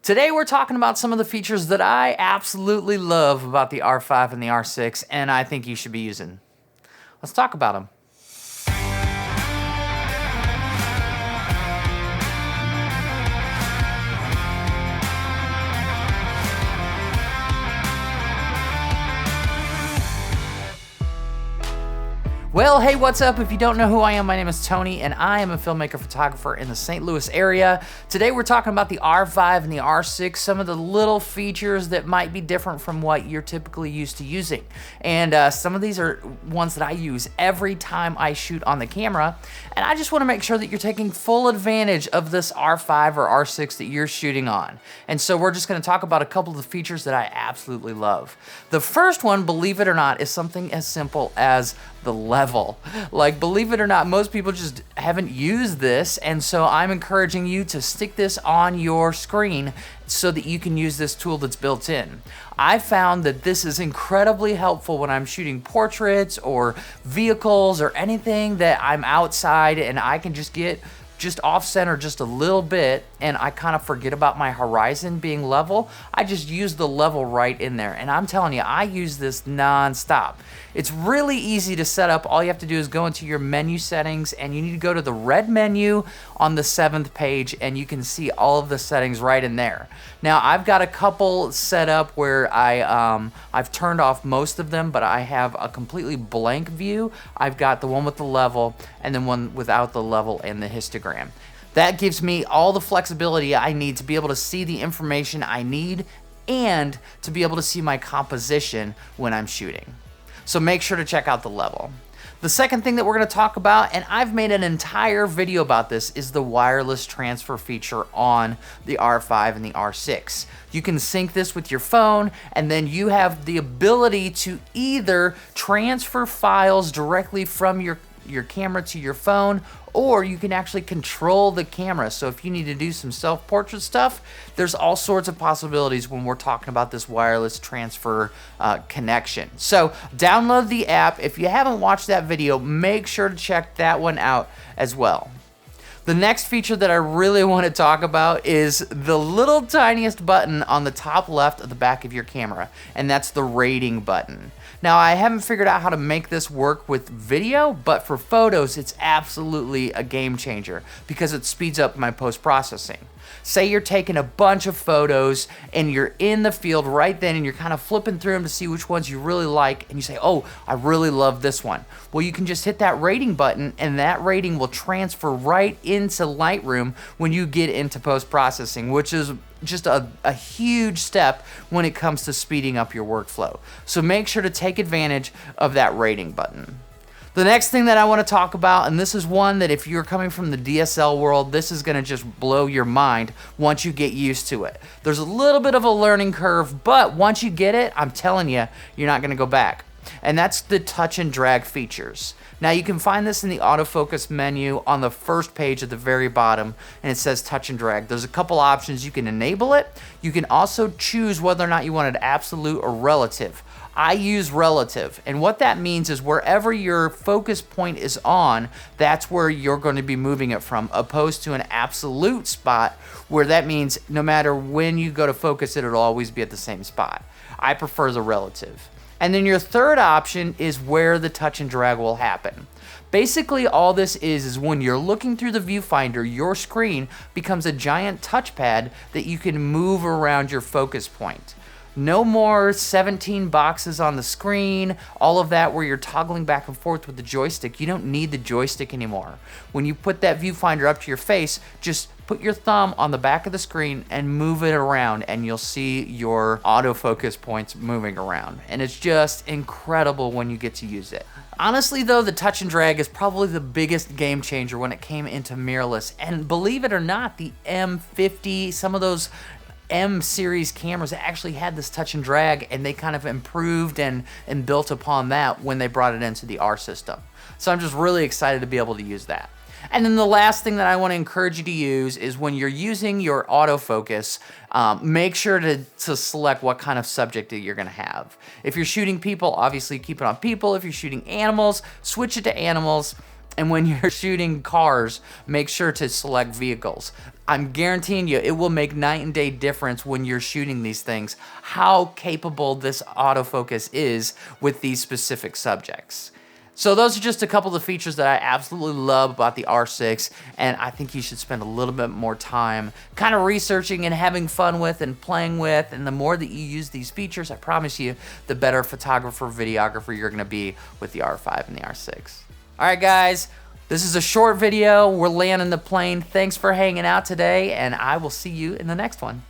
Today we're talking about some of the features that I absolutely love about the R5 and the R6, and I think you should be using. Let's talk about them. Well, hey, what's up? If you don't know who I am, my name is Tony, and I am a filmmaker photographer in the St. Louis area. Today, we're talking about the R5 and the R6, some of the little features that might be different from what you're typically used to using. And some of these are ones that I use every time I shoot on the camera, and I just want to make sure that you're taking full advantage of this R5 or R6 that you're shooting on. And so we're just going to talk about a couple of the features that I absolutely love. The first one, believe it or not, is something as simple as the level. Like, believe it or not, most people just haven't used this, and so I'm encouraging you to stick this on your screen so that you can use this tool that's built in. I found that this is incredibly helpful when I'm shooting portraits or vehicles or anything that I'm outside and I can just get off center just a little bit and I kind of forget about my horizon being level. I just use the level right in there, and I'm telling you, I use this non-stop. It's really easy to set up. All you have to do is go into your menu settings, and you need to go to the red menu on the 7th page, and you can see all of the settings right in there. Now, I've got a couple set up where I've turned off most of them, but I have a completely blank view. I've got the one with the level and then one without the level and the histogram. That gives me all the flexibility I need to be able to see the information I need and to be able to see my composition when I'm shooting. So make sure to check out the level. The second thing that we're going to talk about, and I've made an entire video about this, is the wireless transfer feature on the R5 and the R6. You can sync this with your phone, and then you have the ability to either transfer files directly from your camera to your phone, or you can actually control the camera. So if you need to do some self-portrait stuff, there's all sorts of possibilities when we're talking about this wireless transfer connection. So download the app. If you haven't watched that video, make sure to check that one out as well. The next feature that I really want to talk about is the little tiniest button on the top left of the back of your camera, and that's the rating button. Now, I haven't figured out how to make this work with video, but for photos, it's absolutely a game changer because it speeds up my post-processing. Say you're taking a bunch of photos and you're in the field right then and you're kind of flipping through them to see which ones you really like, and you say, oh, I really love this one. Well, you can just hit that rating button and that rating will transfer right into Lightroom when you get into post-processing, which is just a huge step when it comes to speeding up your workflow. So make sure to take advantage of that rating button. The next thing that I want to talk about, and this is one that if you're coming from the DSL world, this is going to just blow your mind once you get used to it. There's a little bit of a learning curve, but once you get it, I'm telling you, you're not going to go back. And that's the touch and drag features. Now, you can find this in the autofocus menu on the first page at the very bottom, and it says touch and drag. There's a couple options. You can enable it. You can also choose whether or not you want it absolute or relative. I use relative, and what that means is wherever your focus point is on, that's where you're going to be moving it from, opposed to an absolute spot where that means no matter when you go to focus it, it'll always be at the same spot. I prefer the relative. And then your third option is where the touch and drag will happen. Basically, all this is when you're looking through the viewfinder, your screen becomes a giant touchpad that you can move around your focus point. No more 17 boxes on the screen, all of that where you're toggling back and forth with the joystick. You don't need the joystick anymore. When you put that viewfinder up to your face, just put your thumb on the back of the screen and move it around, and you'll see your autofocus points moving around. And it's just incredible when you get to use it. Honestly though, the touch and drag is probably the biggest game changer when it came into mirrorless. And believe it or not, the M50, some of those M series cameras actually had this touch and drag, and they kind of improved and built upon that when they brought it into the R system. So I'm just really excited to be able to use that. And then the last thing that I want to encourage you to use is when you're using your autofocus, make sure to select what kind of subject that you're going to have. If you're shooting people, obviously keep it on people. If you're shooting animals, switch it to animals. And when you're shooting cars, make sure to select vehicles. I'm guaranteeing you, it will make night and day difference when you're shooting these things, how capable this autofocus is with these specific subjects. So those are just a couple of the features that I absolutely love about the R6, and I think you should spend a little bit more time kind of researching and having fun with and playing with, and the more that you use these features, I promise you, the better photographer, videographer you're gonna be with the R5 and the R6. All right, guys, this is a short video. We're landing the plane. Thanks for hanging out today, and I will see you in the next one.